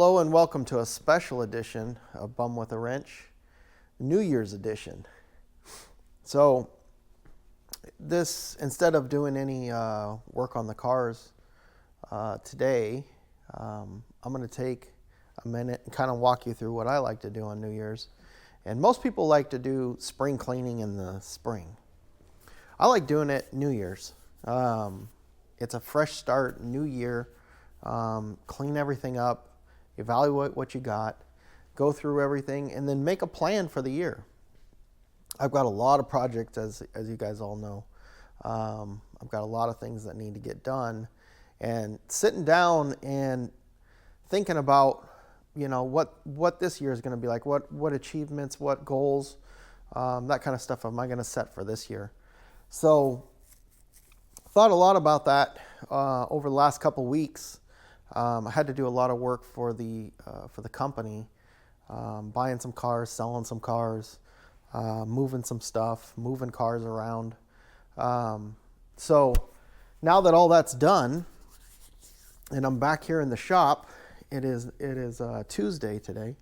Hello and welcome to a special edition of Bum with a Wrench, New Year's edition. So this, instead of doing any work on the cars today, I'm going to take a minute and kind of walk you through what I like to do on New Year's. And most people like to do spring cleaning in the spring. I like doing it New Year's. It's a fresh start, new year, clean everything up, evaluate what you got, go through everything, and then make a plan for the year. I've got a lot of projects, as you guys all know. I've got a lot of things that need to get done, and sitting down and thinking about, what this year is going to be like, what achievements, what goals, that kind of stuff am I going to set for this year. So thought a lot about that over the last couple weeks. I had to do a lot of work for the company, buying some cars, selling some cars, moving some stuff, moving cars around. So now that all that's done, and I'm back here in the shop, it is Tuesday today.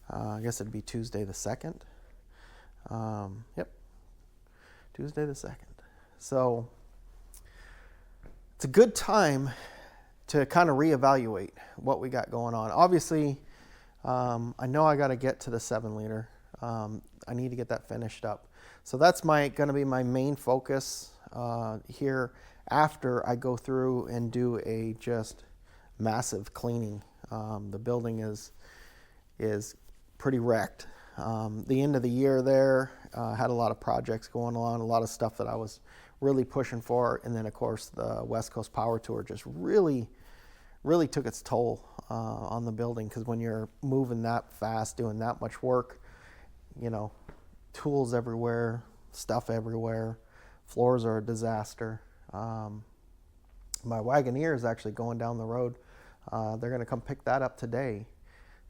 I guess it'd be Tuesday the 2nd. Yep, Tuesday the 2nd. So it's a good time to kind of reevaluate what we got going on. Obviously, I know I got to get to the 7-liter. I need to get that finished up. So that's going to be my main focus here after I go through and do a just massive cleaning. The building is pretty wrecked. The end of the year there, had a lot of projects going on, a lot of stuff that I was really pushing for, and then of course the West Coast Power Tour just really took its toll on the building, because when you're moving that fast, doing that much work, tools everywhere, stuff everywhere, floors are a disaster. My Wagoneer is actually going down the road. They're going to come pick that up today.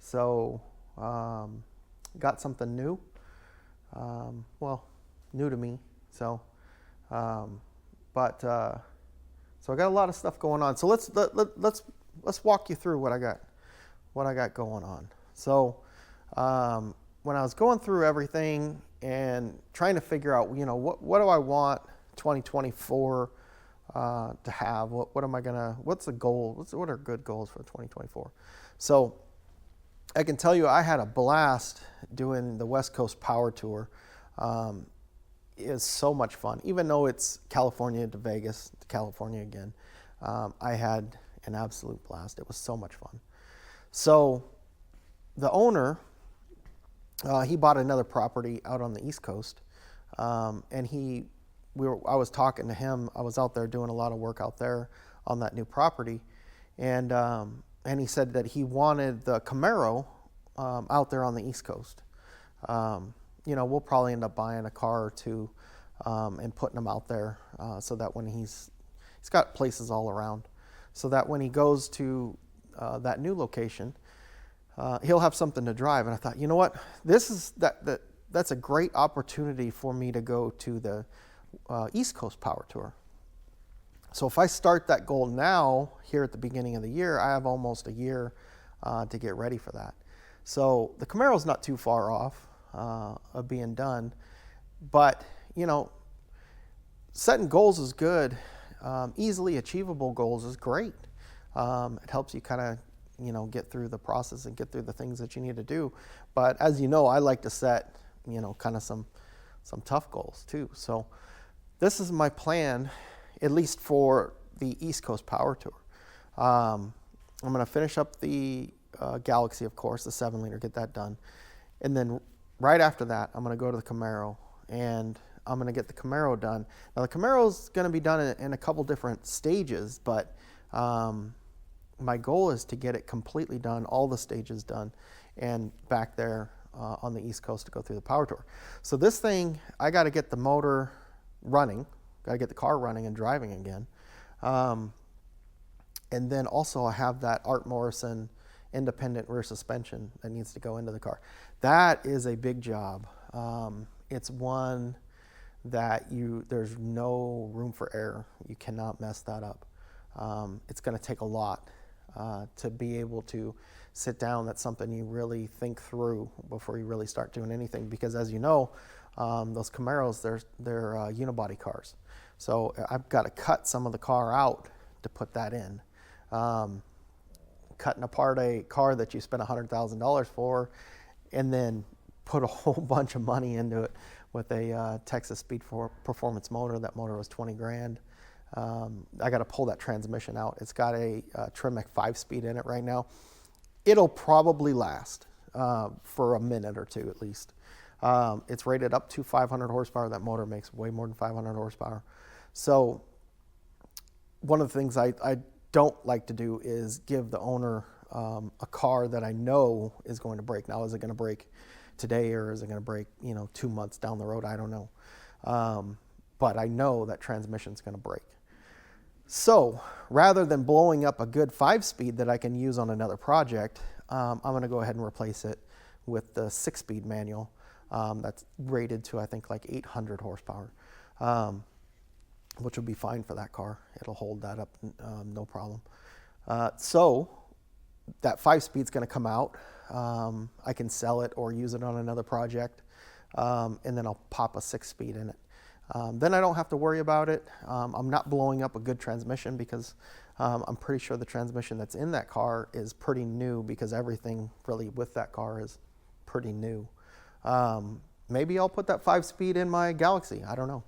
So got something new, new to me. So so I got a lot of stuff going on. So let's walk you through what I got going on. So when I was going through everything and trying to figure out, what do I want 2024 to have? What's the goal? What are good goals for 2024? So I can tell you I had a blast doing the West Coast Power Tour. It's so much fun. Even though it's California to Vegas to California again, I had an absolute blast. It was so much fun. So the owner, he bought another property out on the East Coast, and I was talking to him. I was out there doing a lot of work out there on that new property, and he said that he wanted the Camaro out there on the East Coast. We'll probably end up buying a car or two and putting them out there so that when he's got places all around, so that when he goes to that new location, he'll have something to drive. And I thought, you know what, that's a great opportunity for me to go to the East Coast Power Tour. So if I start that goal now, here at the beginning of the year, I have almost a year to get ready for that. So the Camaro's not too far off of being done, but setting goals is good. Easily achievable goals is great. It helps you kind of get through the process and get through the things that you need to do. But as you know, I like to set kind of some tough goals too. So this is my plan, at least for the East Coast Power Tour. I'm going to finish up the Galaxy, of course, the 7-liter, get that done, and then right after that, I'm going to go to the Camaro, and I'm going to get the Camaro done. Now, the Camaro's going to be done in a couple different stages, but my goal is to get it completely done, all the stages done, and back there on the East Coast to go through the Power Tour. So this thing, I got to get the motor running, got to get the car running and driving again. And then also I have that Art Morrison independent rear suspension that needs to go into the car. That is a big job. It's one that there's no room for error. You cannot mess that up. It's going to take a lot to be able to sit down, that's something you really think through before you really start doing anything. Because as you know, those Camaros, they're unibody cars. So I've got to cut some of the car out to put that in. Cutting apart a car that you spent $100,000 for, and then put a whole bunch of money into it with a Texas Speed Performance motor. That motor was 20 grand. I got to pull that transmission out. It's got a Tremec 5-speed in it right now. It'll probably last for a minute or two at least. It's rated up to 500 horsepower. That motor makes way more than 500 horsepower. So one of the things I don't like to do is give the owner a car that I know is going to break. Now, is it going to break today, or is it going to break 2 months down the road? I don't know. But I know that transmission's going to break. So rather than blowing up a good 5-speed that I can use on another project, I'm going to go ahead and replace it with the 6-speed manual that's rated to, I think, like 800 horsepower, which will be fine for that car. It'll hold that up, no problem. So that 5-speed's going to come out. I can sell it or use it on another project, and then I'll pop a 6-speed in it. Then I don't have to worry about it. I'm not blowing up a good transmission because I'm pretty sure the transmission that's in that car is pretty new, because everything really with that car is pretty new. Maybe I'll put that 5-speed in my Galaxy. I don't know.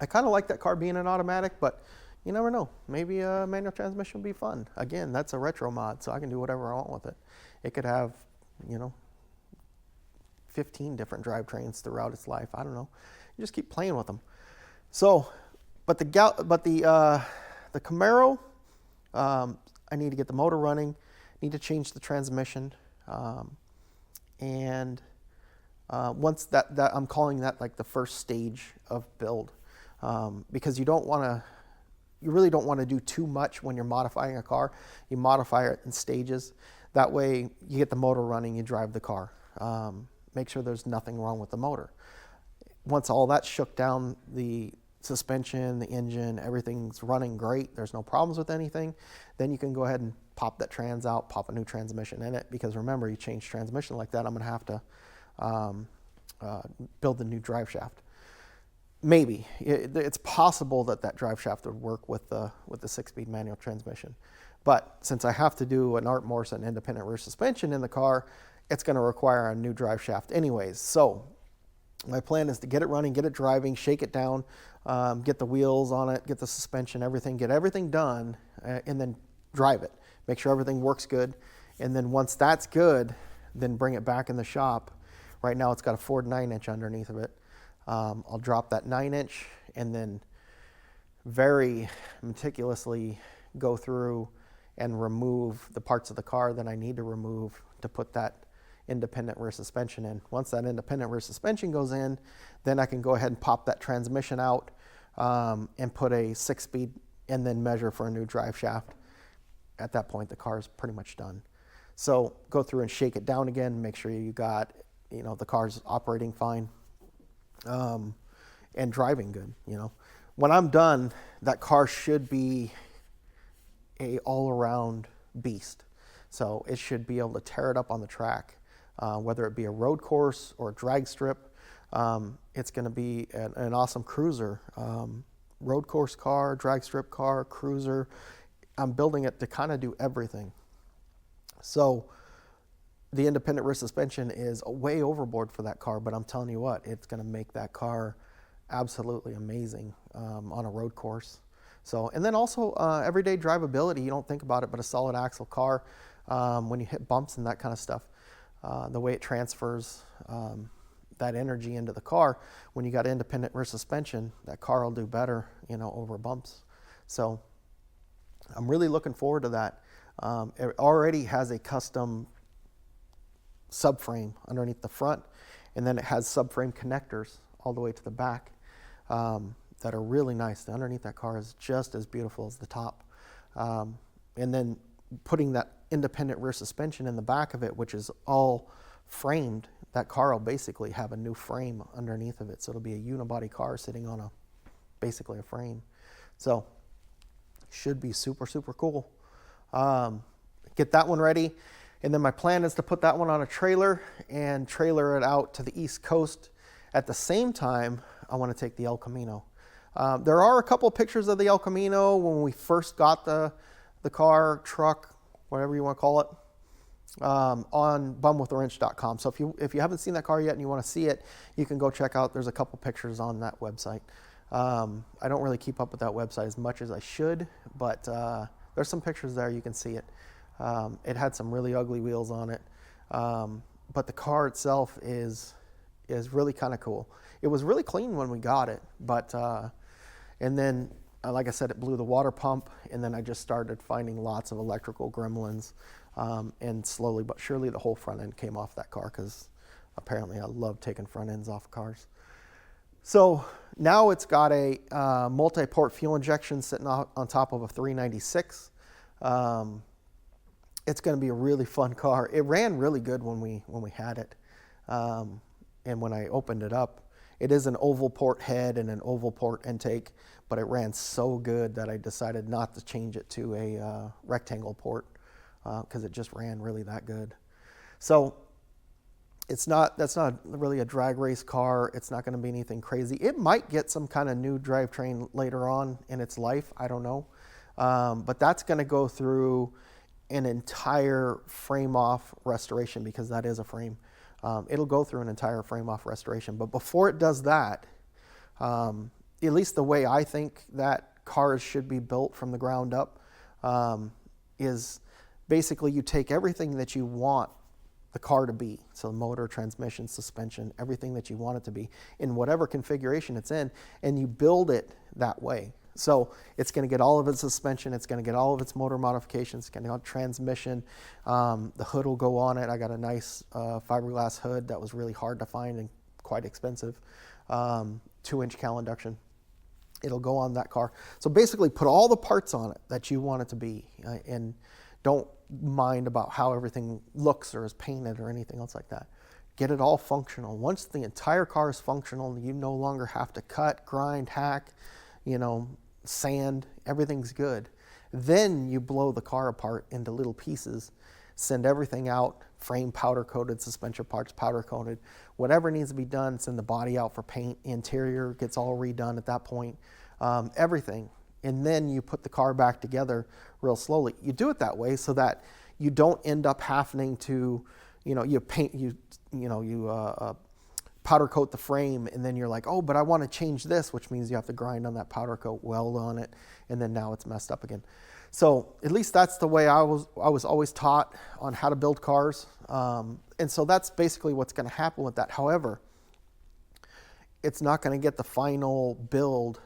I kind of like that car being an automatic, but you never know. Maybe a manual transmission would be fun. Again, that's a retro mod, so I can do whatever I want with it. It could have, 15 different drivetrains throughout its life. I don't know. You just keep playing with them. So, but the Camaro, I need to get the motor running. Need to change the transmission, and once that I'm calling that like the first stage of build, because you really don't want to do too much when you're modifying a car. You modify it in stages. That way you get the motor running, you drive the car. Make sure there's nothing wrong with the motor. Once all that's shook down, the suspension, the engine, everything's running great, there's no problems with anything, then you can go ahead and pop that trans out, pop a new transmission in it, because remember, you change transmission like that, I'm going to have to build a new drive shaft. Maybe. It's possible that drive shaft would work with the 6-speed manual transmission. But since I have to do an Art Morrison independent rear suspension in the car, it's going to require a new drive shaft anyways. So my plan is to get it running, get it driving, shake it down, get the wheels on it, get the suspension, everything, get everything done, and then drive it. Make sure everything works good. And then once that's good, then bring it back in the shop. Right now it's got a Ford 9-inch underneath of it. I'll drop that 9-inch and then very meticulously go through and remove the parts of the car that I need to remove to put that independent rear suspension in. Once that independent rear suspension goes in, then I can go ahead and pop that transmission out and put a 6-speed and then measure for a new drive shaft. At that point, the car is pretty much done. So go through and shake it down again, make sure you got, the car's operating fine and driving good. When I'm done, that car should be a all-around beast. So it should be able to tear it up on the track, whether it be a road course or a drag strip. It's going to be an awesome cruiser, road course car, drag strip car, cruiser. I'm building it to kind of do everything. So the independent rear suspension is way overboard for that car, but I'm telling you what, it's going to make that car absolutely amazing on a road course. So, and then also everyday drivability, you don't think about it, but a solid axle car, when you hit bumps and that kind of stuff, the way it transfers that energy into the car, when you got independent rear suspension, that car will do better, over bumps. So I'm really looking forward to that. It already has a custom subframe underneath the front, and then it has subframe connectors all the way to the back that are really nice. The underneath that car is just as beautiful as the top. And then putting that independent rear suspension in the back of it, which is all framed, that car will basically have a new frame underneath of it. So it'll be a unibody car sitting on basically a frame. So should be super, super cool. Get that one ready. And then my plan is to put that one on a trailer and trailer it out to the East Coast. At the same time, I want to take the El Camino. There are a couple of pictures of the El Camino when we first got the car, truck, whatever you want to call it, on bumwithawrench.com. So if you haven't seen that car yet and you want to see it, you can go check out. There's a couple pictures on that website. I don't really keep up with that website as much as I should, but there's some pictures there. You can see it. It had some really ugly wheels on it, but the car itself is really kind of cool. It was really clean when we got it, but and then like I said, it blew the water pump, and then I just started finding lots of electrical gremlins, and slowly but surely the whole front end came off that car, because apparently I love taking front ends off cars. So now it's got a multi-port fuel injection sitting on top of a 396. It's going to be a really fun car. It ran really good when we had it, and when I opened it up, it is an oval port head and an oval port intake, but it ran so good that I decided not to change it to a rectangle port, because it just ran really that good. So that's not really a drag race car. It's not going to be anything crazy. It might get some kind of new drivetrain later on in its life. I don't know. But that's going to go through an entire frame off restoration, because that is a frame. It'll go through an entire frame off restoration. But before it does that, at least the way I think that cars should be built from the ground up, is basically you take everything that you want the car to be, so motor, transmission, suspension, everything that you want it to be in whatever configuration it's in, and you build it that way. So it's going to get all of its suspension, it's going to get all of its motor modifications, it's going to get transmission, the hood will go on it. I got a nice fiberglass hood that was really hard to find and quite expensive, 2-inch cowl induction. It'll go on that car. So basically put all the parts on it that you want it to be, and don't mind about how everything looks or is painted or anything else like that. Get it all functional. Once the entire car is functional, you no longer have to cut, grind, hack, sand, everything's good. Then you blow the car apart into little pieces, send everything out, frame powder coated, suspension parts powder coated, whatever needs to be done, send the body out for paint, interior gets all redone at that point, everything. And then you put the car back together real slowly. You do it that way so that you don't end up having to, you paint, powder coat the frame, and then you're like, oh, but I want to change this, which means you have to grind on that powder coat, weld on it, and then now it's messed up again. So at least that's the way I was always taught on how to build cars. And so that's basically what's going to happen with that. However, it's not going to get the final build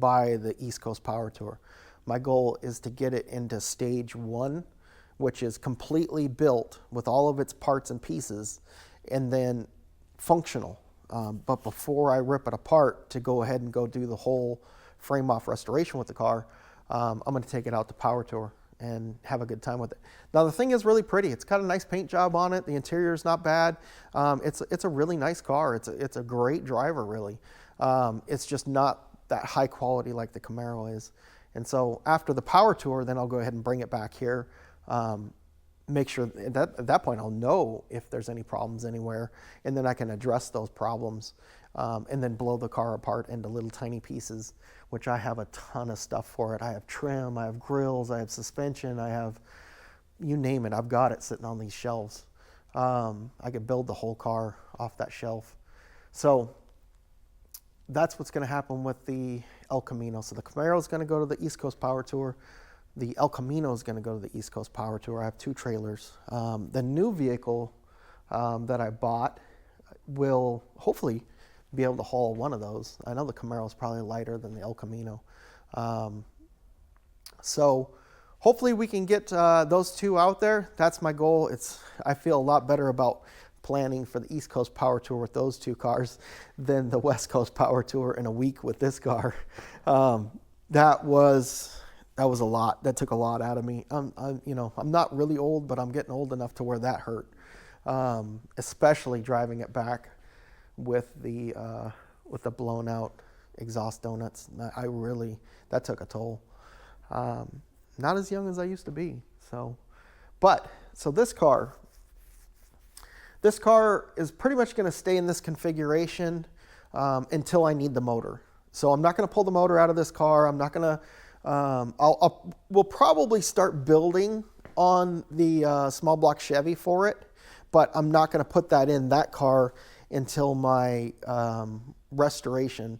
by the East Coast Power Tour. My goal is to get it into stage 1, which is completely built with all of its parts and pieces, and then functional. But before I rip it apart to go ahead and go do the whole frame off restoration with the car, I'm going to take it out to Power Tour and have a good time with it. Now the thing is really pretty. It's got a nice paint job on it. The interior is not bad. It's a really nice car. It's a great driver, really. It's just not that high quality like the Camaro is. And so after the Power Tour, then I'll go ahead and bring it back here. Make sure at that point I'll know if there's any problems anywhere, and then I can address those problems, and then blow the car apart into little tiny pieces, which I have a ton of stuff for it. I have trim, I have grills, I have suspension, I have, you name it, I've got it sitting on these shelves. I could build the whole car off that shelf. So that's what's going to happen with the El Camino. So the Camaro is going to go to the East Coast Power Tour. The El Camino is going to go to the East Coast Power Tour. I have 2 trailers. The new vehicle that I bought will hopefully be able to haul one of those. I know the Camaro is probably lighter than the El Camino. So hopefully we can get those 2 out there. That's my goal. I feel a lot better about planning for the East Coast Power Tour with those 2 cars than the West Coast Power Tour in a week with this car. That was a lot. That took a lot out of me. I'm not really old, but I'm getting old enough to where that hurt, especially driving it back with the blown out exhaust donuts. That took a toll. Not as young as I used to be. So, but So this car is pretty much going to stay in this configuration until I need the motor. So I'm not going to pull the motor out of this car. I'm not going to, we'll probably start building on the small block Chevy for it, but I'm not going to put that in that car until my restoration,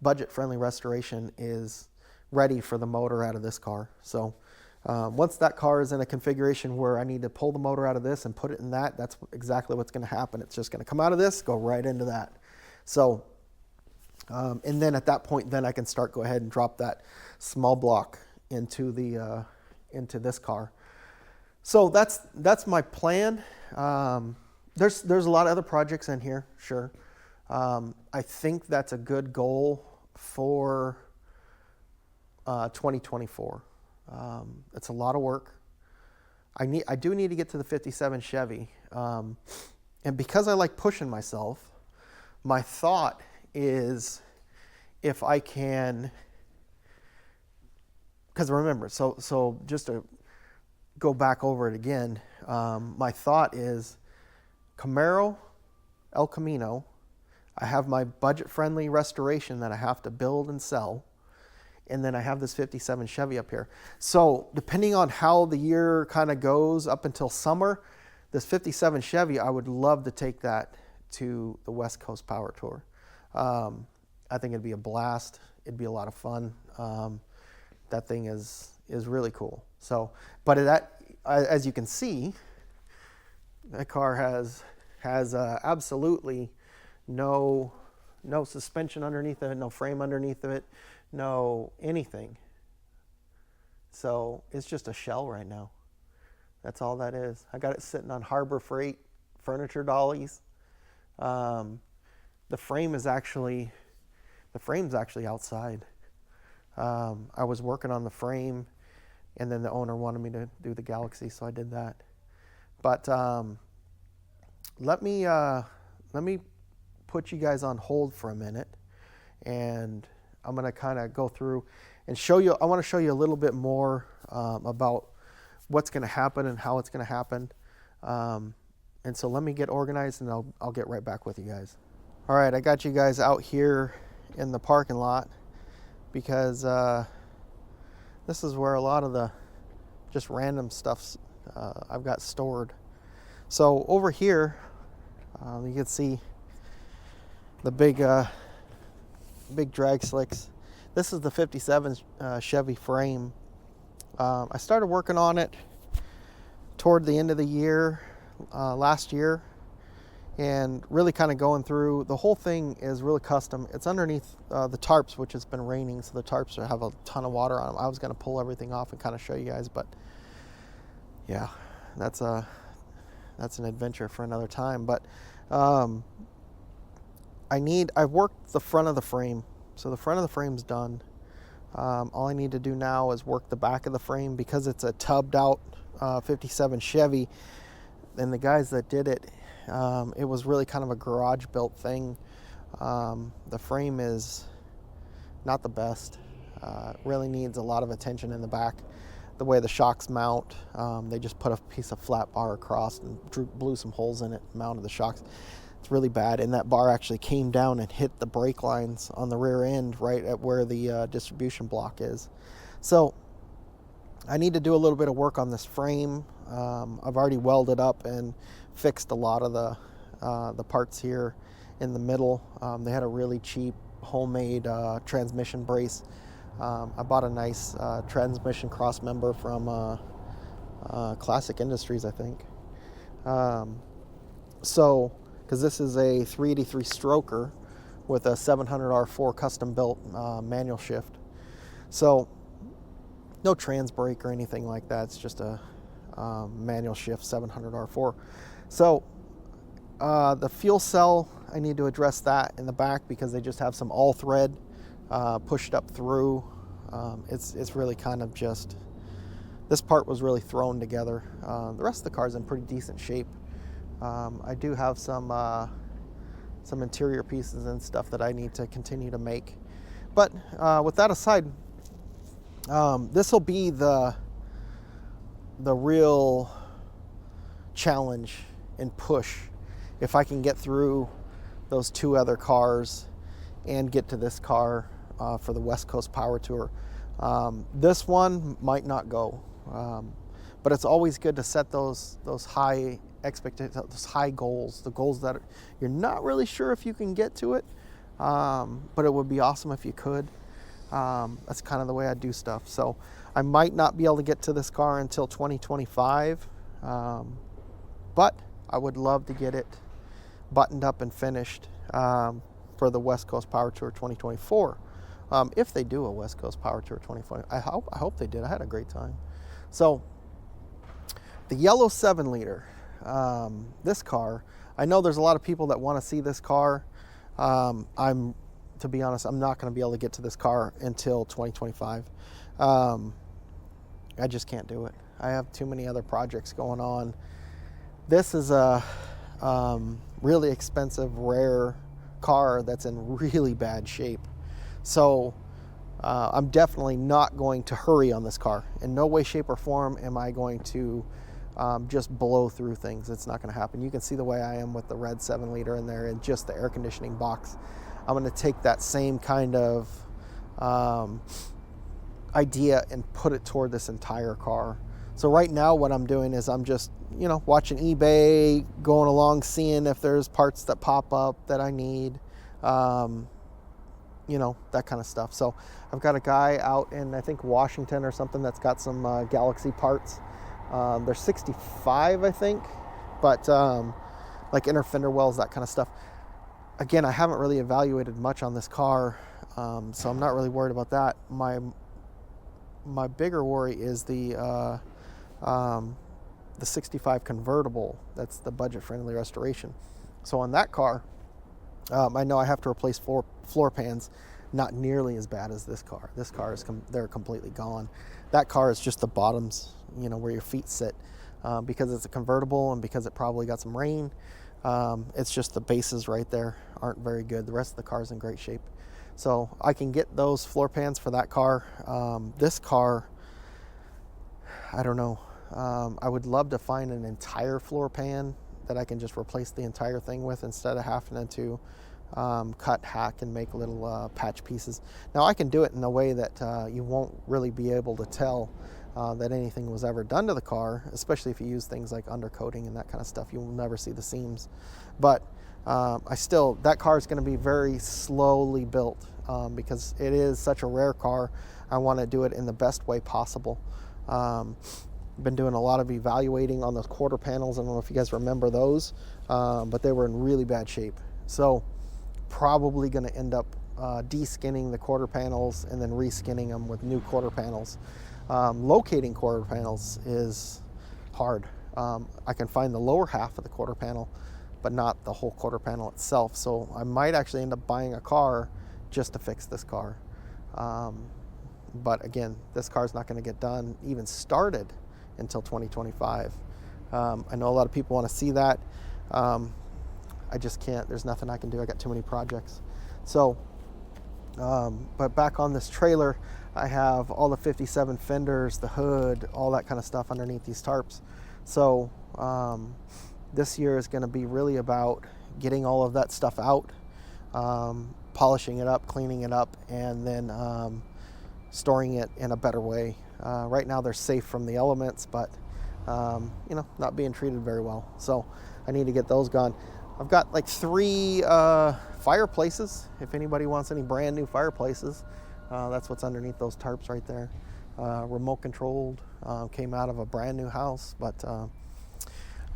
budget-friendly restoration is ready for the motor out of this car. So once that car is in a configuration where I need to pull the motor out of this and put it in that, that's exactly what's going to happen. It's just going to come out of this, go right into that. So, and then at that point, then I can go ahead and drop that small block into into this car. So that's my plan. There's a lot of other projects in here, sure. I think that's a good goal for 2024. It's a lot of work. I do need to get to the 57 Chevy. And because I like pushing myself, my thought is if I can, because remember, so just to go back over it again, my thought is Camaro, El Camino, I have my budget-friendly restoration that I have to build and sell, and then I have this 57 Chevy up here. So depending on how the year kind of goes up until summer, this 57 Chevy, I would love to take that to the West Coast Power Tour. I think it'd be a blast. It'd be a lot of fun. That thing is really cool. So, but as you can see, that car has absolutely no suspension underneath it, no frame underneath it, no anything. So it's just a shell right now. That's all that is. I got it sitting on Harbor Freight furniture dollies. The frame's actually outside. I was working on the frame, and then the owner wanted me to do the Galaxy, so I did that. But let me put you guys on hold for a minute, and I'm going to kind of go through and show you. I want to show you a little bit more about what's going to happen and how it's going to happen. And so let me get organized, and I'll get right back with you guys. All right, I got you guys out here in the parking lot because this is where a lot of the just random stuff I've got stored. So over here, you can see the big drag slicks. This is the 57 Chevy frame. I started working on it toward the end of the year, last year, and really kind of going through. The whole thing is really custom. It's underneath the tarps, which has been raining, so the tarps have a ton of water on them. I was going to pull everything off and kind of show you guys, but yeah, that's an adventure for another time. But I've worked the front of the frame, so the front of the frame's done. All I need to do now is work the back of the frame because it's a tubbed out 57 Chevy. And the guys that did it, it was really kind of a garage built thing. The frame is not the best. It really needs a lot of attention in the back. The way the shocks mount, they just put a piece of flat bar across and blew some holes in it, mounted the shocks. It's really bad, and that bar actually came down and hit the brake lines on the rear end right at where the distribution block is. So I need to do a little bit of work on this frame. I've already welded up and fixed a lot of the parts here in the middle. They had a really cheap homemade transmission brace. I bought a nice transmission cross member from Classic Industries, I think. Because this is a 383 stroker with a 700 R4 custom built manual shift. So no trans brake or anything like that. It's just a manual shift 700 R4. So the fuel cell, I need to address that in the back because they just have some all thread pushed up through. It's really kind of just, this part was really thrown together. The rest of the car's in pretty decent shape. I do have some interior pieces and stuff that I need to continue to make. But with that aside, this will be the real challenge and push if I can get through those 2 other cars and get to this car for the West Coast Power Tour. This one might not go, but it's always good to set those high expectations, those high goals, the goals that you're not really sure if you can get to it, but it would be awesome if you could. That's kind of the way I do stuff. So I might not be able to get to this car until 2025, but I would love to get it buttoned up and finished for the West Coast Power Tour 2024. If they do a West Coast Power Tour 2020, I hope they did. I had a great time. So the yellow 7-liter, this car, I know there's a lot of people that want to see this car. To be honest, I'm not going to be able to get to this car until 2025. I just can't do it. I have too many other projects going on. This is a really expensive, rare car that's in really bad shape. So I'm definitely not going to hurry on this car. In no way, shape, or form am I going to just blow through things. It's not going to happen. You can see the way I am with the red 7-liter in there and just the air conditioning box. I'm going to take that same kind of idea and put it toward this entire car. So right now what I'm doing is I'm just, watching eBay, going along, seeing if there's parts that pop up that I need, that kind of stuff. So I've got a guy out in, I think, Washington or something that's got some Galaxy parts. They're 65, I think, but like inner fender wells, that kind of stuff. Again, I haven't really evaluated much on this car, so I'm not really worried about that. My bigger worry is the 65 convertible. That's the budget-friendly restoration. So on that car, I know I have to replace floor pans, not nearly as bad as this car. This car is they're completely gone. That car is just the bottoms, where your feet sit, because it's a convertible and because it probably got some rain. It's just the bases right there aren't very good. The rest of the car is in great shape. So I can get those floor pans for that car. This car, I don't know. I would love to find an entire floor pan that I can just replace the entire thing with instead of having to cut, hack, and make little patch pieces. Now I can do it in a way that you won't really be able to tell that anything was ever done to the car, especially if you use things like undercoating and that kind of stuff. You will never see the seams. But that car is going to be very slowly built because it is such a rare car. I want to do it in the best way possible. Been doing a lot of evaluating on those quarter panels. I don't know if you guys remember those, but they were in really bad shape. So probably going to end up de-skinning the quarter panels and then re-skinning them with new quarter panels. Locating quarter panels is hard. I can find the lower half of the quarter panel, but not the whole quarter panel itself. So I might actually end up buying a car just to fix this car. But again, this car is not going to get done, even started, until 2025. I know a lot of people want to see that. I just can't. There's nothing I can do. I got too many projects. So, but back on this trailer, I have all the 57 fenders, the hood, all that kind of stuff underneath these tarps. So this year is going to be really about getting all of that stuff out, polishing it up, cleaning it up, and then storing it in a better way. Right now they're safe from the elements, but not being treated very well. So I need to get those gone. I've got like 3 fireplaces. If anybody wants any brand new fireplaces, that's what's underneath those tarps right there. Remote controlled, came out of a brand new house, but I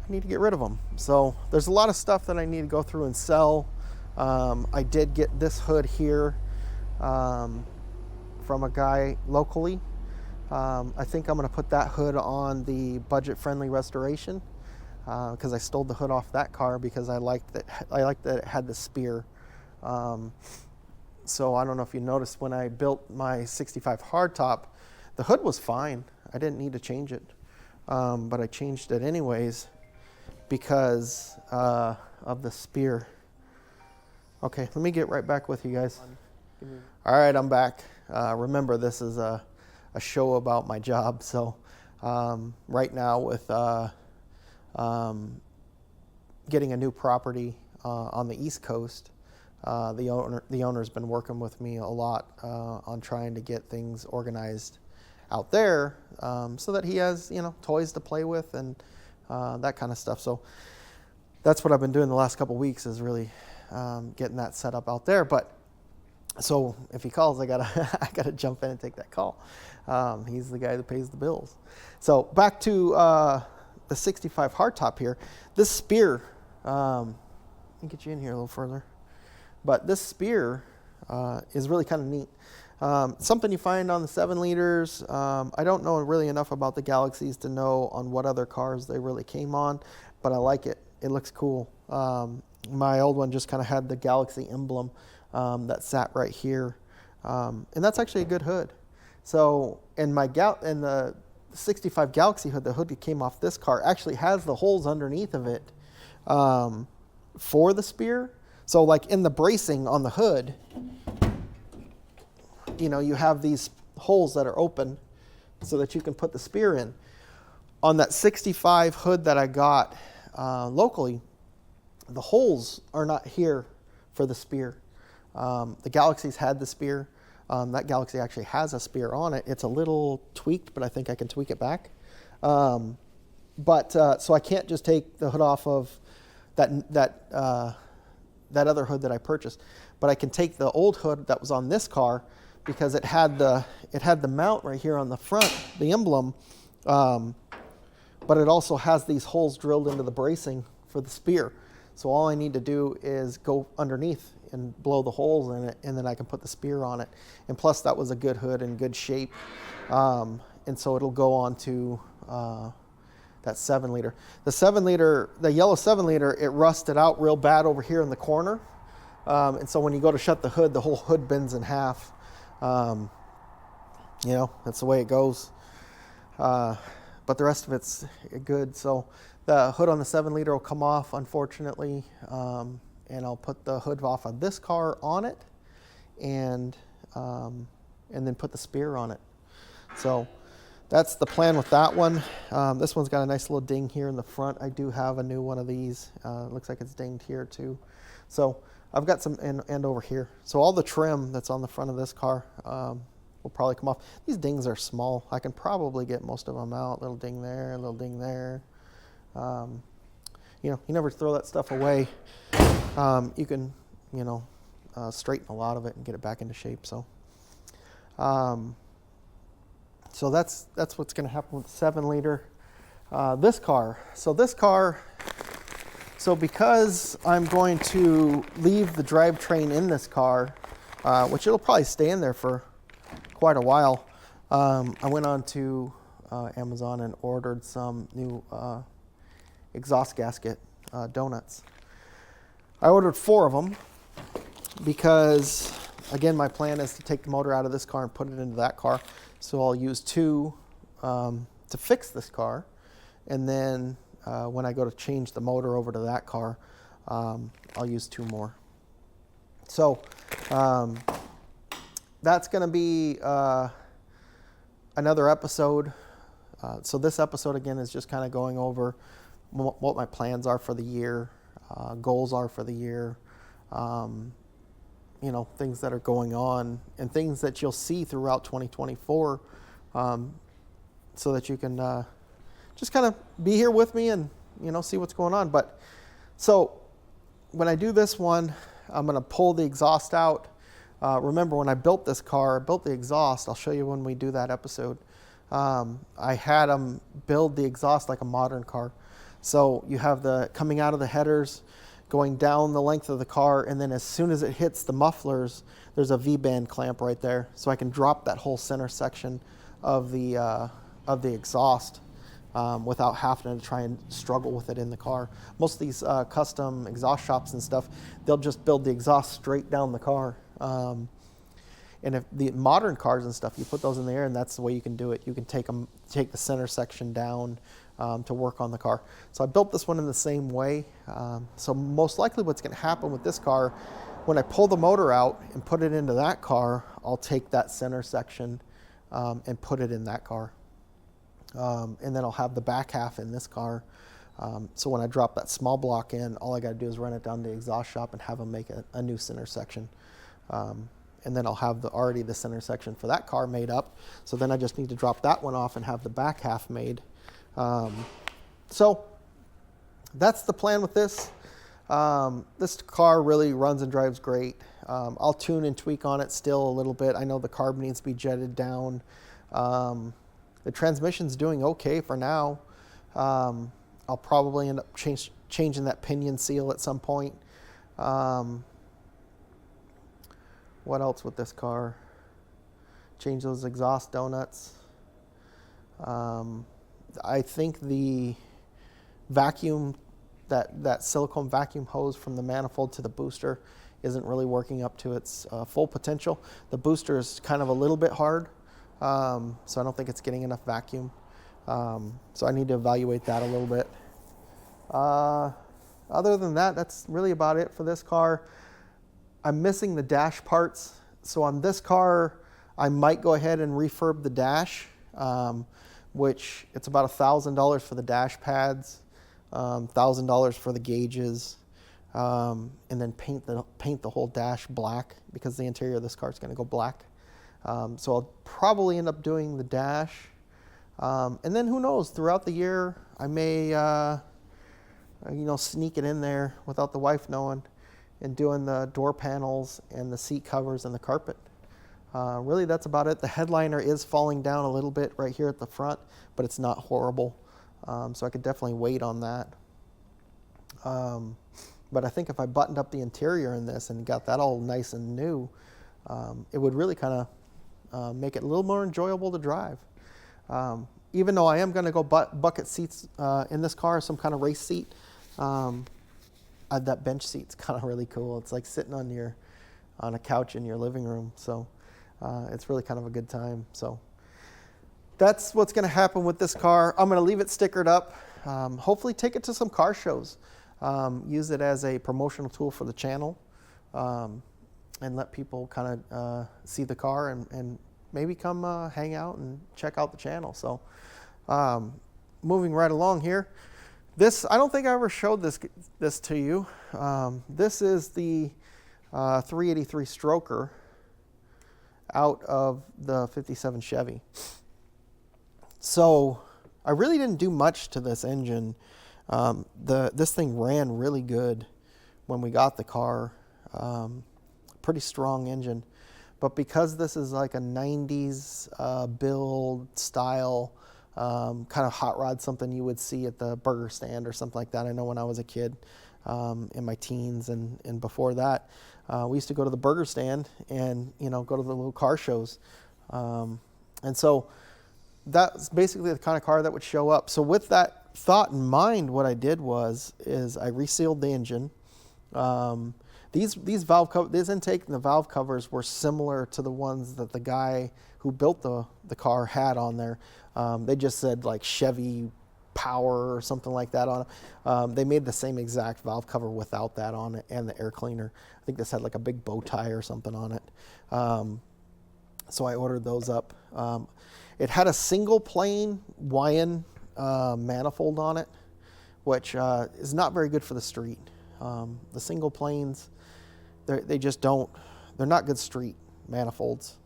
need to get rid of them. So there's a lot of stuff that I need to go through and sell. I did get this hood here from a guy locally. I think I'm going to put that hood on the budget-friendly restoration because I stole the hood off that car because I liked that it had the spear. So I don't know if you noticed when I built my 65 hardtop, the hood was fine. I didn't need to change it, but I changed it anyways because of the spear. Okay, let me get right back with you guys. All right, I'm back. Remember, this is a show about my job. So right now with getting a new property on the East Coast. The owner's been working with me a lot on trying to get things organized out there, so that he has, toys to play with and that kind of stuff. So that's what I've been doing the last couple of weeks, is really getting that set up out there. But so if he calls, I gotta jump in and take that call. He's the guy that pays the bills. So back to the 65 hardtop here. This spear, let me get you in here a little further. But this spear is really kind of neat. Something you find on the 7 liters. I don't know really enough about the Galaxies to know on what other cars they really came on, but I like it. It looks cool. My old one just kind of had the Galaxy emblem that sat right here, and that's actually a good hood. So in the 65 Galaxy hood, the hood that came off this car actually has the holes underneath of it for the spear. So like in the bracing on the hood, you have these holes that are open so that you can put the spear in. On that 65 hood that I got locally, the holes are not here for the spear. The Galaxies had the spear. That Galaxy actually has a spear on it. It's a little tweaked, but I think I can tweak it back. So I can't just take the hood off of that other hood that I purchased, but I can take the old hood that was on this car, because it had the mount right here on the front, the emblem, but it also has these holes drilled into the bracing for the spear. So all I need to do is go underneath and blow the holes in it, and then I can put the spear on it. And plus, that was a good hood in good shape, and so it'll go on to that 7 liter. The yellow 7 liter, it rusted out real bad over here in the corner, and so when you go to shut the hood, the whole hood bends in half. That's the way it goes. But the rest of it's good. So the hood on the 7 liter will come off, unfortunately, and I'll put the hood off of this car on it, and then put the spear on it. So that's the plan with that one. This one's got a nice little ding here in the front. I do have a new one of these. It looks like it's dinged here too. So I've got some, and over here. So all the trim that's on the front of this car will probably come off. These dings are small. I can probably get most of them out. Little ding there, little ding there. You never throw that stuff away. You can, straighten a lot of it and get it back into shape. So, so that's what's going to happen with the 7 liter. This car. So because I'm going to leave the drivetrain in this car, which it'll probably stay in there for quite a while, I went on to Amazon and ordered some new exhaust gasket donuts. I ordered 4 of them because, again, my plan is to take the motor out of this car and put it into that car. So I'll use 2 to fix this car, and then when I go to change the motor over to that car, I'll use 2 more. So that's going to be another episode. So this episode, again, is just kind of going over what my plans are for the year, goals are for the year, things that are going on, and things that you'll see throughout 2024, so that you can just kind of be here with me and, see what's going on. But so when I do this one, I'm going to pull the exhaust out. Remember, when I built this car, I built the exhaust. I'll show you when we do that episode. I had them build the exhaust like a modern car. So you have the coming out of the headers, going down the length of the car, and then as soon as it hits the mufflers, there's a V-band clamp right there. So I can drop that whole center section of the exhaust without having to try and struggle with it in the car. Most of these custom exhaust shops and stuff, they'll just build the exhaust straight down the car. And if the modern cars and stuff, you put those in the air, and that's the way you can do it. You can take the center section down to work on the car. So I built this one in the same way. So most likely what's going to happen with this car, when I pull the motor out and put it into that car, I'll take that center section and put it in that car. And then I'll have the back half in this car. So when I drop that small block in, all I got to do is run it down to the exhaust shop and have them make a new center section. And then I'll have already the center section for that car made up. So then I just need to drop that one off and have the back half made. So that's the plan with this. This car really runs and drives great. I'll tune and tweak on it still a little bit. I know the carb needs to be jetted down. The transmission's doing okay for now. I'll probably end up changing that pinion seal at some point. What else with this car? Change those exhaust donuts. I think the vacuum, that silicone vacuum hose from the manifold to the booster isn't really working up to its full potential. The booster is kind of a little bit hard, so I don't think it's getting enough vacuum. So I need to evaluate that a little bit. Other than that, that's really about it for this car. I'm missing the dash parts. So on this car, I might go ahead and refurb the dash, which it's about $1,000 for the dash pads, $1,000 for the gauges, and then paint the whole dash black because the interior of this car is going to go black. So I'll probably end up doing the dash. And then who knows, throughout the year, I may, sneak it in there without the wife knowing and doing the door panels and the seat covers and the carpet. Really, that's about it. The headliner is falling down a little bit right here at the front, but it's not horrible. So I could definitely wait on that. But I think if I buttoned up the interior in this and got that all nice and new, it would really kind of make it a little more enjoyable to drive. Even though I am going to go bucket seats in this car, some kind of race seat, that bench seat's kind of really cool. It's like sitting on a couch in your living room. So it's really kind of a good time. So that's what's going to happen with this car. I'm going to leave it stickered up. Hopefully take it to some car shows. Use it as a promotional tool for the channel, and let people kind of see the car and maybe come hang out and check out the channel. So moving right along here. This, I don't think I ever showed this to you. This is the 383 stroker out of the 57 Chevy. So I really didn't do much to this engine. This thing ran really good when we got the car. Pretty strong engine. But because this is like a 90s build style, kind of hot rod, something you would see at the burger stand or something like that. I know when I was a kid, in my teens and before that, we used to go to the burger stand and, go to the little car shows. And so that's basically the kind of car that would show up. So with that thought in mind, what I did is I resealed the engine. These intake and the valve covers were similar to the ones that the guy who built the car had on there. They just said like Chevy Power or something like that on it. They made the same exact valve cover without that on it and the air cleaner. I think this had like a big bow tie or something on it. So I ordered those up. It had a single plane Wyand manifold on it, which is not very good for the street. The single planes, they're not good street manifolds.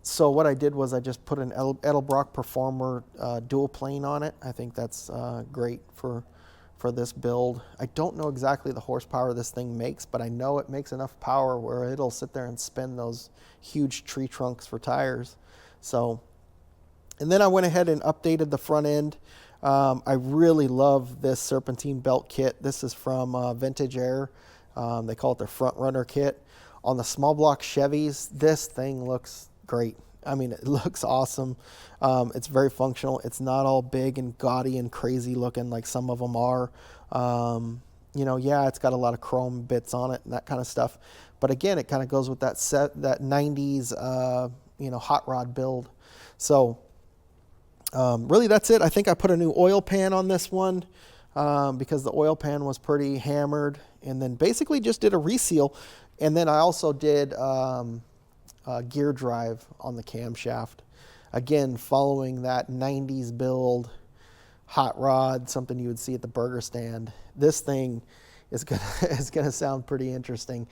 So what I did was I just put an Edelbrock Performer dual plane on it. I think that's great for this build. I don't know exactly the horsepower this thing makes, but I know it makes enough power where it'll sit there and spin those huge tree trunks for tires. So, and then I went ahead and updated the front end. I really love this serpentine belt kit. This is from Vintage Air. They call it their Front Runner kit. On the small block Chevys, this thing looks great. I mean, it looks awesome. It's very functional. It's not all big and gaudy and crazy looking like some of them are. It's got a lot of chrome bits on it and that kind of stuff. But again, it kind of goes with that 90s, hot rod build. So really, that's it. I think I put a new oil pan on this one because the oil pan was pretty hammered, and then basically just did a reseal. And then I also did gear drive on the camshaft. Again, following that 90s build, hot rod, something you would see at the burger stand. This thing is gonna is gonna sound pretty interesting.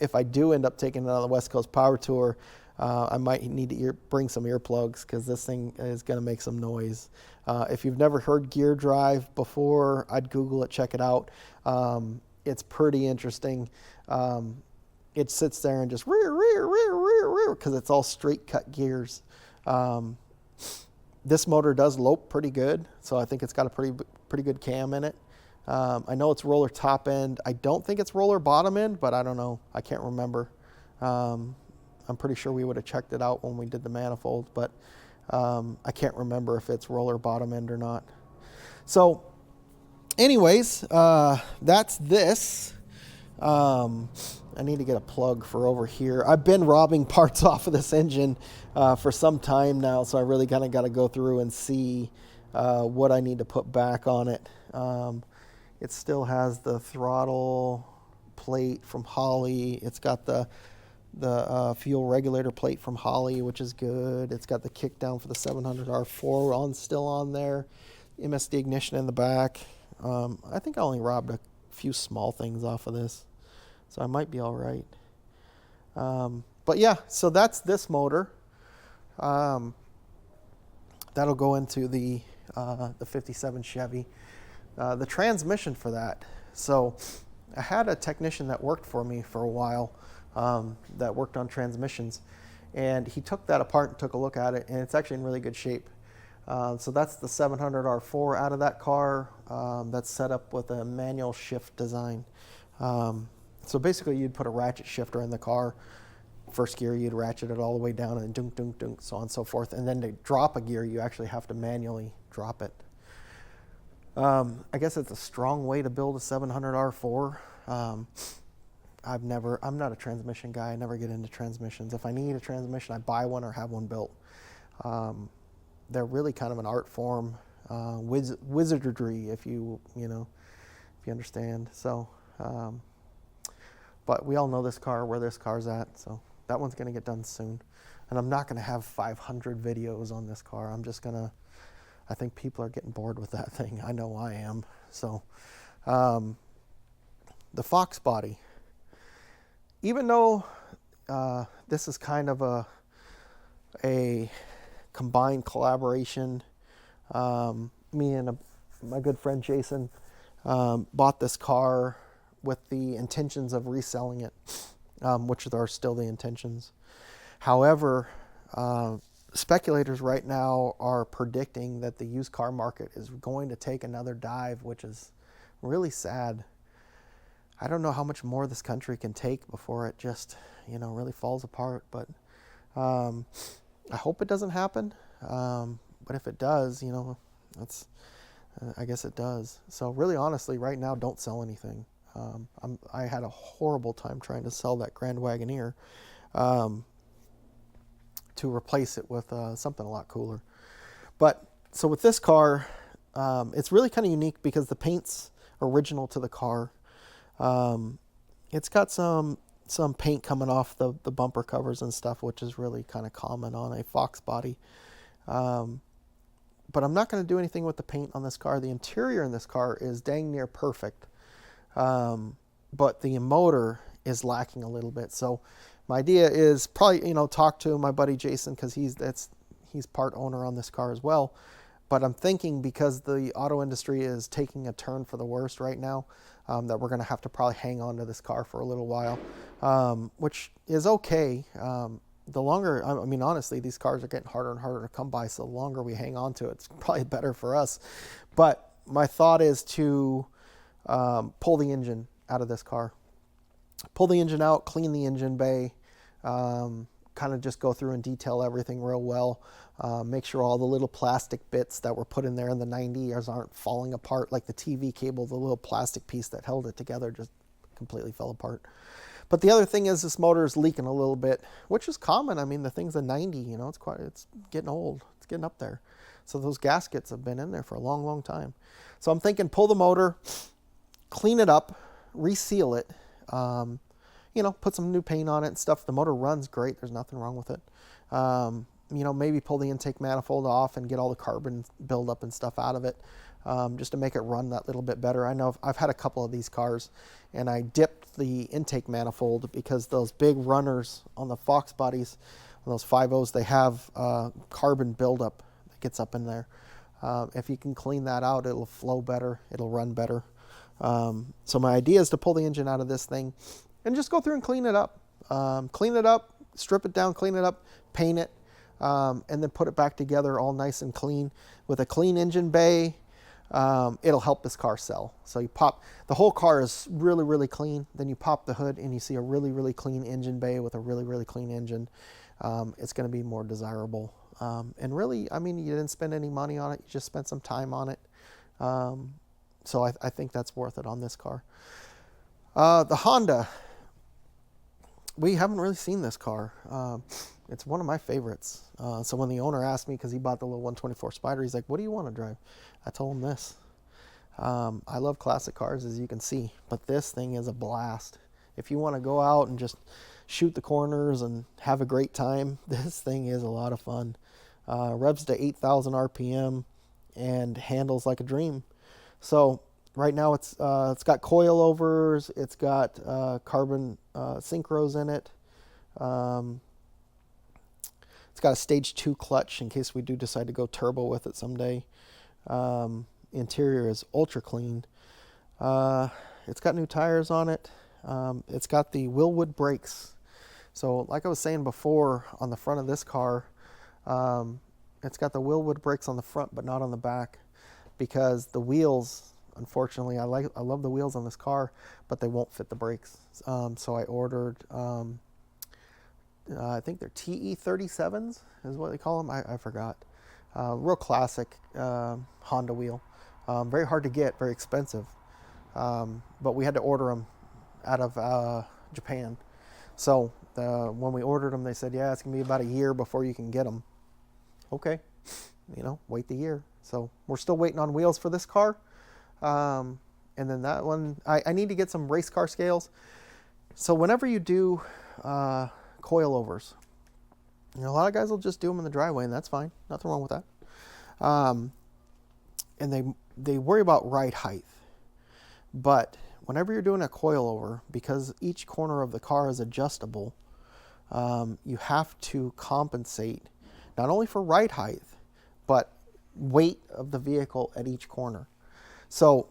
If I do end up taking it on the West Coast Power Tour, I might need to bring some earplugs because this thing is gonna make some noise. If you've never heard gear drive before, I'd Google it, check it out. It's pretty interesting. It sits there and just because it's all straight cut gears. This motor does lope pretty good, so I think it's got a pretty good cam in it. I know it's roller top end. I don't think it's roller bottom end, but I don't know. I can't remember. I'm pretty sure we would have checked it out when we did the manifold, but I can't remember if it's roller bottom end or not. So anyways, that's this. I need to get a plug for over here. I've been robbing parts off of this engine for some time now, so I really kind of got to go through and see what I need to put back on it. It still has the throttle plate from Holley. It's got the fuel regulator plate from Holley, which is good. It's got the kickdown for the 700R4 still on there. MSD ignition in the back. I think I only robbed a few small things off of this, so I might be all right. But yeah, so that's this motor. That'll go into the 57 Chevy. The transmission for that. So I had a technician that worked for me for a while that worked on transmissions, and he took that apart and took a look at it, and it's actually in really good shape. So that's the 700R4 out of that car. That's set up with a manual shift design. So basically you'd put a ratchet shifter in the car. First gear, you'd ratchet it all the way down and dunk, dunk, dunk, so on and so forth. And then to drop a gear, you actually have to manually drop it. I guess it's a strong way to build a 700R4. I'm not a transmission guy. I never get into transmissions. If I need a transmission, I buy one or have one built. They're really kind of an art form, wizardry, if you understand. So, but we all know this car, where this car's at. So that one's going to get done soon. And I'm not going to have 500 videos on this car. I think people are getting bored with that thing. I know I am. So, the Fox body. Even though this is kind of a combined collaboration, me and my good friend Jason bought this car with the intentions of reselling it, which are still the intentions. However, speculators right now are predicting that the used car market is going to take another dive, which is really sad. I don't know how much more this country can take before it just, really falls apart. But I hope it doesn't happen. But if it does, that's, I guess it does. So really, honestly, right now, don't sell anything. I had a horrible time trying to sell that Grand Wagoneer to replace it with something a lot cooler. But so with this car, it's really kind of unique because the paint's original to the car. It's got some paint coming off the bumper covers and stuff, which is really kind of common on a Fox body. But I'm not going to do anything with the paint on this car. The interior in this car is dang near perfect. But the motor is lacking a little bit. So my idea is probably, talk to my buddy Jason, because he's part owner on this car as well. But I'm thinking, because the auto industry is taking a turn for the worst right now, that we're going to have to probably hang on to this car for a little while, which is okay. The longer, honestly, these cars are getting harder and harder to come by, so the longer we hang on to it, it's probably better for us. But my thought is to pull the engine out of this car. Pull the engine out, clean the engine bay, kind of just go through and detail everything real well. Make sure all the little plastic bits that were put in there in the 90s aren't falling apart, like the TV cable, the little plastic piece that held it together just completely fell apart. But the other thing is this motor is leaking a little bit, which is common. The thing's a 90, it's getting old. It's getting up there. So those gaskets have been in there for a long, long time. So I'm thinking pull the motor, clean it up, reseal it, put some new paint on it and stuff. The motor runs great. There's nothing wrong with it. maybe pull the intake manifold off and get all the carbon buildup and stuff out of it, just to make it run that little bit better. I know I've had a couple of these cars, and I dipped the intake manifold because those big runners on the Fox bodies, on those 5.0s, they have carbon buildup that gets up in there. If you can clean that out, it'll flow better, it'll run better. So my idea is to pull the engine out of this thing and just go through and clean it up. Strip it down, clean it up, paint it, and then put it back together all nice and clean with a clean engine bay. It'll help this car sell. So you pop, the whole car is really, really clean. Then you pop the hood and you see a really, really clean engine bay with a really, really clean engine. It's going to be more desirable. And really, I mean, you didn't spend any money on it. You just spent some time on it. So I think that's worth it on this car. The Honda, we haven't really seen this car. It's one of my favorites. So when the owner asked me, because he bought the little 124 Spider, he's like, what do you want to drive? I told him this. I love classic cars, as you can see, but this thing is a blast. If you want to go out and just shoot the corners and have a great time, this thing is a lot of fun. Revs to 8,000 RPM and handles like a dream. So right now it's got coilovers, it's got carbon synchros in it. It's got a stage 2 clutch in case we do decide to go turbo with it someday. Interior is ultra clean. It's got new tires on it. It's got the Wilwood brakes. So like I was saying before, on the front of this car, it's got the Wilwood brakes on the front but not on the back, because the wheels, unfortunately, I love the wheels on this car, but they won't fit the brakes. So I ordered, I think they're TE37s is what they call them. I forgot. Real classic Honda wheel. Very hard to get, very expensive. But we had to order them out of Japan. So when we ordered them, they said, yeah, it's going to be about a year before you can get them. Okay, wait the year. So we're still waiting on wheels for this car. And then that one, I need to get some race car scales. So whenever you do coilovers, a lot of guys will just do them in the driveway, and that's fine. Nothing wrong with that. And they worry about ride height. But whenever you're doing a coilover, because each corner of the car is adjustable, you have to compensate not only for ride height, but weight of the vehicle at each corner. So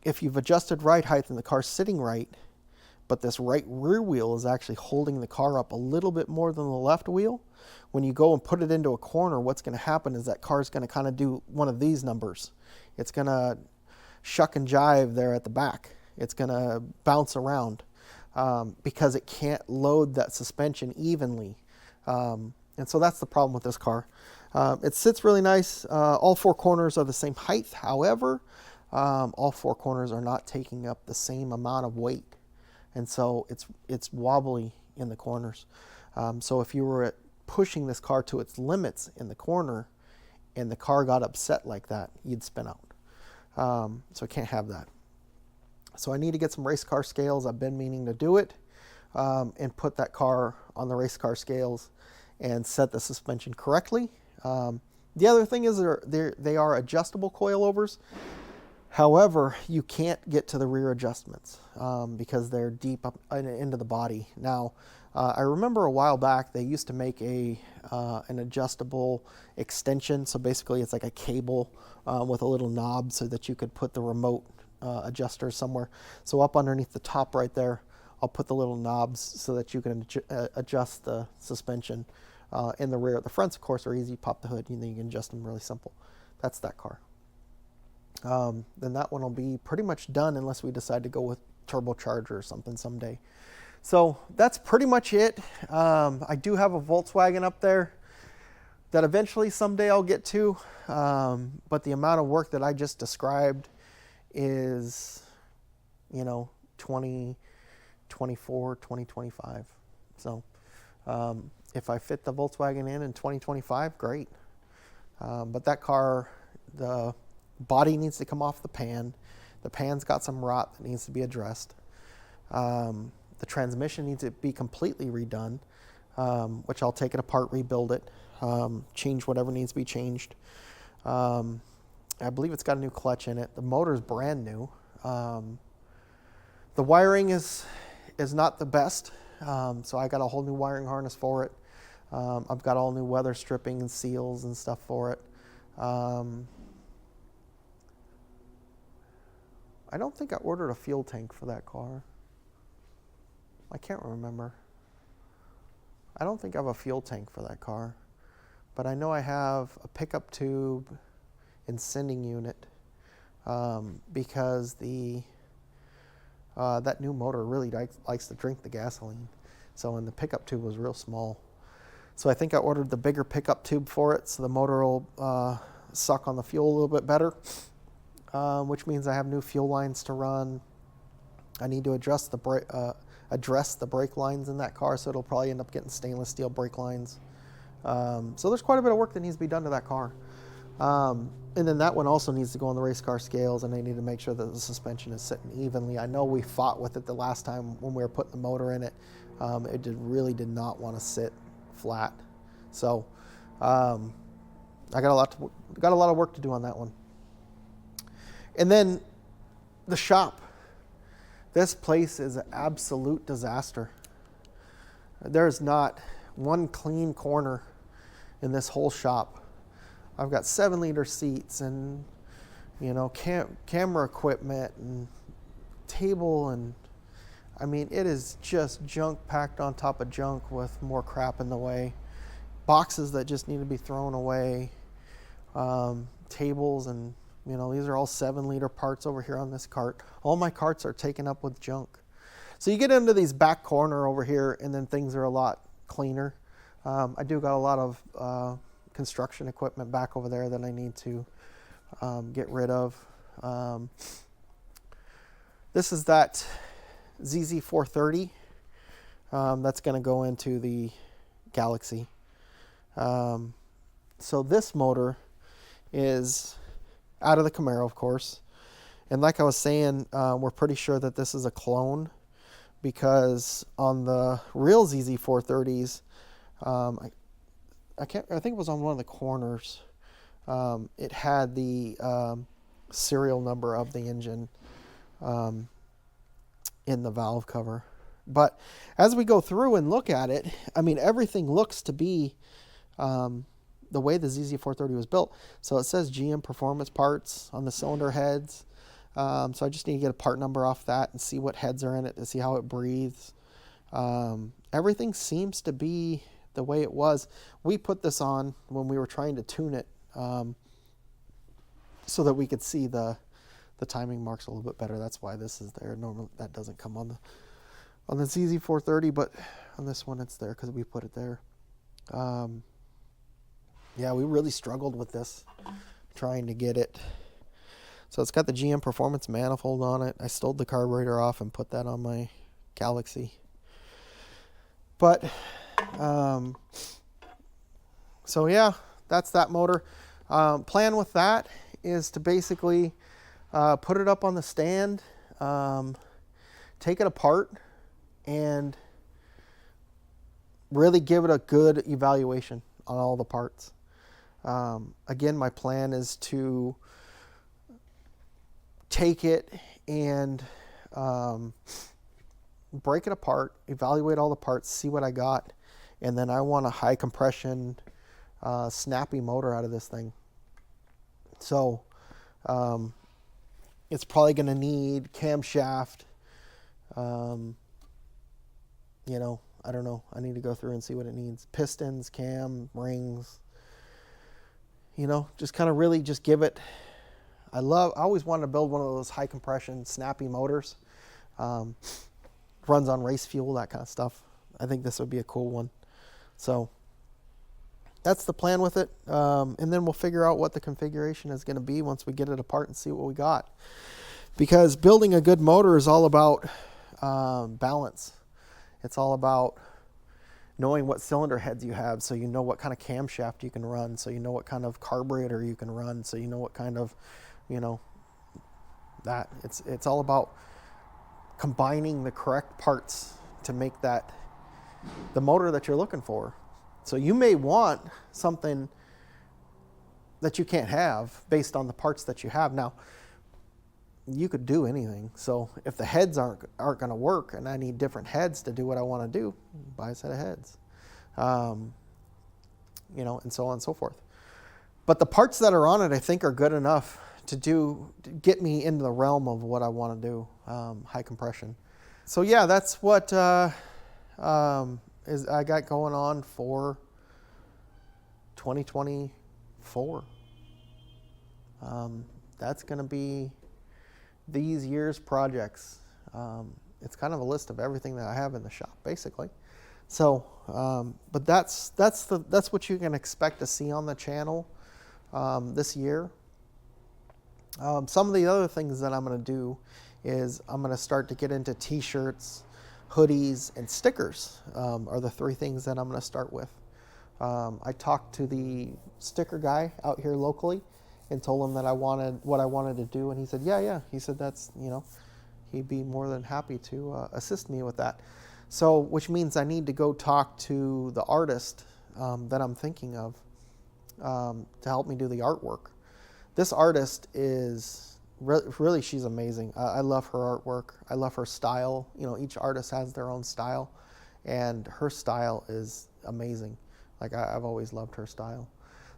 if you've adjusted ride height and the car's sitting right, but this right rear wheel is actually holding the car up a little bit more than the left wheel, when you go and put it into a corner, what's going to happen is that car's going to kind of do one of these numbers. It's going to shuck and jive there at the back. It's going to bounce around because it can't load that suspension evenly. And so that's the problem with this car. It sits really nice. All four corners are the same height. However, all four corners are not taking up the same amount of weight. And so it's wobbly in the corners. So if you were pushing this car to its limits in the corner and the car got upset like that, you'd spin out. So I can't have that. So I need to get some race car scales. I've been meaning to do it and put that car on the race car scales and set the suspension correctly. The other thing is they are adjustable coilovers. However, you can't get to the rear adjustments because they're deep up into the body. Now, I remember a while back they used to make an adjustable extension. So basically it's like a cable with a little knob so that you could put the remote adjuster somewhere. So up underneath the top right there, I'll put the little knobs so that you can adjust the suspension in the rear. The fronts, of course, are easy. Pop the hood and then you can adjust them really simple. That's that car. Then that one will be pretty much done unless we decide to go with turbocharger or something someday. So that's pretty much it. I do have a Volkswagen up there that eventually someday I'll get to, but the amount of work that I just described is, 2024, 2025. So if I fit the Volkswagen in 2025, great. But that car, the body needs to come off the pan. The pan's got some rot that needs to be addressed. The transmission needs to be completely redone. which I'll take it apart, rebuild it, change whatever needs to be changed. I believe it's got a new clutch in it. The motor is brand new. The wiring is not the best, so I got a whole new wiring harness for it. I've got all new weather stripping and seals and stuff for it. I don't think I ordered a fuel tank for that car. I can't remember. I don't think I have a fuel tank for that car, but I know I have a pickup tube and sending unit, because that new motor really likes to drink the gasoline. So, and the pickup tube was real small. So I think I ordered the bigger pickup tube for it, so the motor will suck on the fuel a little bit better, which means I have new fuel lines to run. I need to address the brake lines in that car, so it'll probably end up getting stainless steel brake lines. So there's quite a bit of work that needs to be done to that car. And then that one also needs to go on the race car scales, and I need to make sure that the suspension is sitting evenly. I know we fought with it the last time when we were putting the motor in it. It really did not want to sit flat. So I got a lot of work to do on that one. And then the shop. This place is an absolute disaster. There's not one clean corner in this whole shop. I've got 7-liter seats and, camera equipment and table, and I mean, it is just junk packed on top of junk with more crap in the way. Boxes that just need to be thrown away. Tables, and these are all 7-liter parts over here on this cart. All my carts are taken up with junk. So you get into these back corner over here, and then things are a lot cleaner. I do got a lot of construction equipment back over there that I need to get rid of. This is that ZZ430 that's going to go into the Galaxy. So this motor is out of the Camaro, of course. And like I was saying, we're pretty sure that this is a clone, because on the real ZZ430s, I think it was on one of the corners, it had the serial number of the engine in the valve cover. But as we go through and look at it, I mean, everything looks to be the way the ZZ430 was built. So it says GM Performance Parts on the cylinder heads. So I just need to get a part number off that and see what heads are in it to see how it breathes. Everything seems to be the way it was. We put this on when we were trying to tune it, so that we could see the timing marks a little bit better. That's why this is there. Normally that doesn't come on the ZZ430, but on this one it's there because we put it there. Yeah, we really struggled with this, trying to get it. So it's got the GM Performance manifold on it. I stole the carburetor off and put that on my Galaxy. But, so yeah, that's that motor. Plan with that is to basically put it up on the stand, take it apart, and really give it a good evaluation on all the parts. Again, my plan is to take it and break it apart, evaluate all the parts, see what I got, and then I want a high compression, snappy motor out of this thing. So it's probably going to need camshaft. I don't know. I need to go through and see what it needs. Pistons, cam, rings. Just kind of really just give it. I always wanted to build one of those high compression, snappy motors. Runs on race fuel, that kind of stuff. I think this would be a cool one. So that's the plan with it. And then we'll figure out what the configuration is going to be once we get it apart and see what we got. Because building a good motor is all about balance. It's all about knowing what cylinder heads you have, so you know what kind of camshaft you can run, so you know what kind of carburetor you can run, so you know what kind of, that. It's all about combining the correct parts to make that the motor that you're looking for. So you may want something that you can't have based on the parts that you have. Now, you could do anything. So if the heads aren't going to work and I need different heads to do what I want to do, buy a set of heads, you know, and so on and so forth. But the parts that are on it, I think, are good enough to get me into the realm of what I want to do, high compression. So yeah, that's what I got going on for 2024. That's going to be these year's projects. It's kind of a list of everything that I have in the shop, basically. So, but that's what you can expect to see on the channel this year. Some of the other things that I'm going to do is I'm going to start to get into t-shirts, hoodies, and stickers are the three things that I'm going to start with. I talked to the sticker guy out here locally and told him that what I wanted to do, and he said, yeah. He said that's, you know, he'd be more than happy to assist me with that. So, which means I need to go talk to the artist that I'm thinking of to help me do the artwork. This artist is really, she's amazing. I love her artwork. I love her style. You know, each artist has their own style, and her style is amazing. Like I've always loved her style.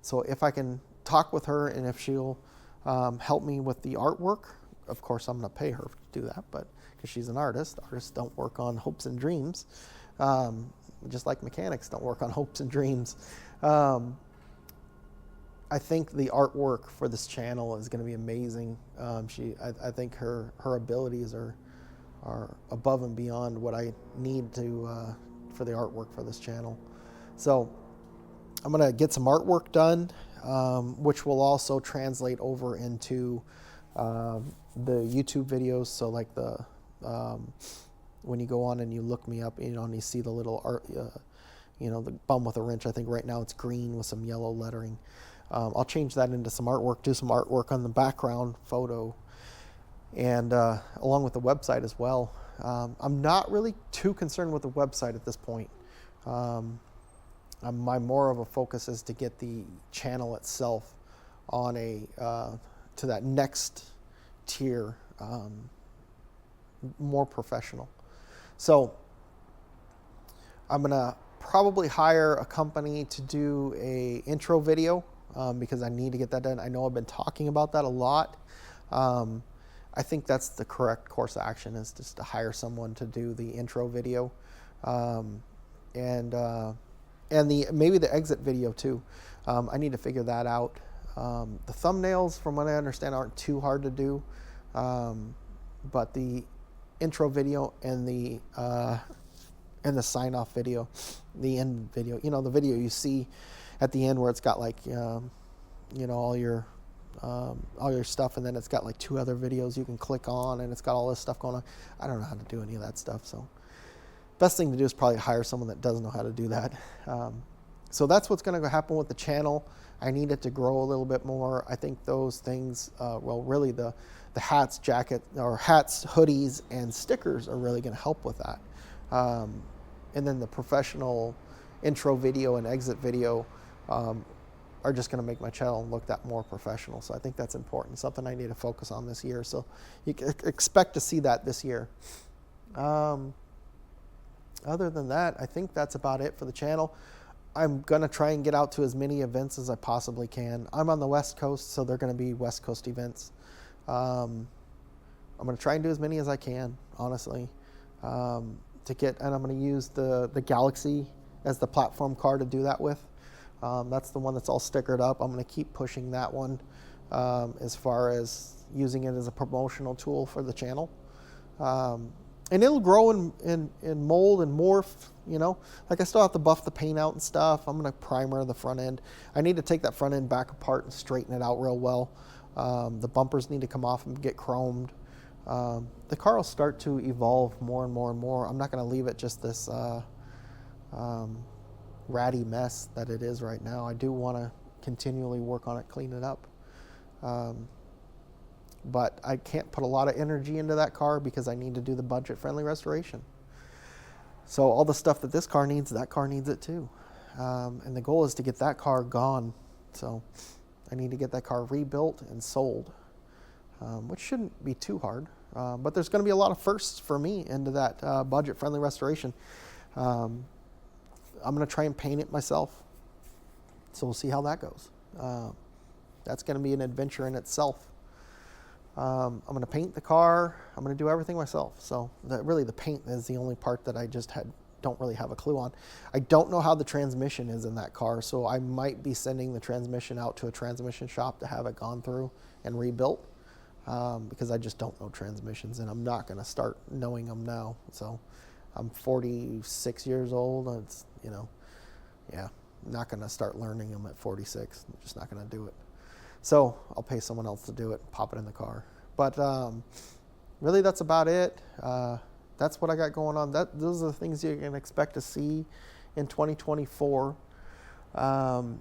So if I can talk with her and if she'll help me with the artwork, of course I'm going to pay her to do that, but because she's an artist, artists don't work on hopes and dreams, just like mechanics don't work on hopes and dreams. I think the artwork for this channel is going to be amazing. I think her abilities are above and beyond what I need to for the artwork for this channel. So I'm going to get some artwork done, which will also translate over into the YouTube videos. So like when you go on and you look me up, you know, and you see the little art, you know, the bum with a wrench. I think right now it's green with some yellow lettering. I'll change that into some artwork, do some artwork on the background photo, and along with the website as well. I'm not really too concerned with the website at this point. My more of a focus is to get the channel itself on to that next tier, more professional. So I'm gonna probably hire a company to do a intro video. Because I need to get that done. I know I've been talking about that a lot. I think that's the correct course of action, is just to hire someone to do the intro video, and maybe the exit video too. I need to figure that out. The thumbnails, from what I understand, aren't too hard to do, but the intro video and the sign off video, the end video, you know, the video you see at the end where it's got like, you know, all your stuff, and then it's got like 2 other videos you can click on, and it's got all this stuff going on. I don't know how to do any of that stuff, so best thing to do is probably hire someone that does know how to do that. So that's what's going to happen with the channel. I need it to grow a little bit more. I think those things, well, really the hats, hoodies, and stickers are really going to help with that. And then the professional intro video and exit video are just going to make my channel look that more professional. So I think that's important, something I need to focus on this year. So you can expect to see that this year. Other than that, I think that's about it for the channel. I'm going to try and get out to as many events as I possibly can. I'm on the West Coast, so they're going to be West Coast events. I'm going to try and do as many as I can, honestly, and I'm going to use the Galaxy as the platform car to do that with. That's the one that's all stickered up. I'm going to keep pushing that one as far as using it as a promotional tool for the channel. And it'll grow and mold and morph, you know. Like I still have to buff the paint out and stuff. I'm going to primer the front end. I need to take that front end back apart and straighten it out real well. The bumpers need to come off and get chromed. The car will start to evolve more and more and more. I'm not going to leave it just this ratty mess that it is right now. I do want to continually work on it, clean it up. But I can't put a lot of energy into that car because I need to do the budget-friendly restoration. So all the stuff that this car needs, that car needs it too. And the goal is to get that car gone. So I need to get that car rebuilt and sold, which shouldn't be too hard. But there's going to be a lot of firsts for me into that budget-friendly restoration. I'm going to try and paint it myself. So we'll see how that goes. That's going to be an adventure in itself. I'm going to paint the car. I'm going to do everything myself. So really the paint is the only part that I just don't really have a clue on. I don't know how the transmission is in that car, so I might be sending the transmission out to a transmission shop to have it gone through and rebuilt, because I just don't know transmissions, and I'm not going to start knowing them now. So I'm 46 years old. It's, I'm not going to start learning them at 46. I'm just not going to do it. So I'll pay someone else to do it, pop it in the car. But really, that's about it. That's what I got going on. Those are the things you can expect to see in 2024.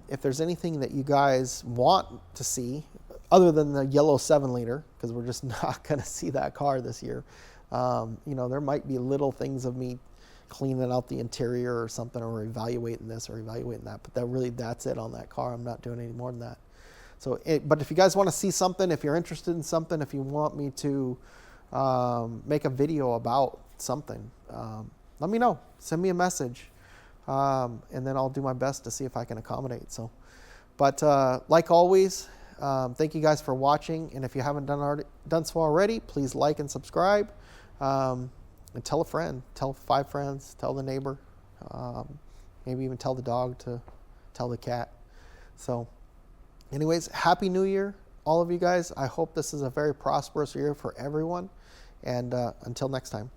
If there's anything that you guys want to see, other than the yellow 7-liter, because we're just not going to see that car this year, there might be little things of me cleaning out the interior or something, or evaluating this or evaluating that. But that's it on that car. I'm not doing any more than that. But if you guys want to see something, if you're interested in something, if you want me to make a video about something, let me know. Send me a message, and then I'll do my best to see if I can accommodate. But like always, thank you guys for watching. And if you haven't done so already, please like and subscribe, and tell a friend, tell 5 friends, tell the neighbor, maybe even tell the dog to tell the cat. So anyways, Happy New Year, all of you guys. I hope this is a very prosperous year for everyone. And until next time.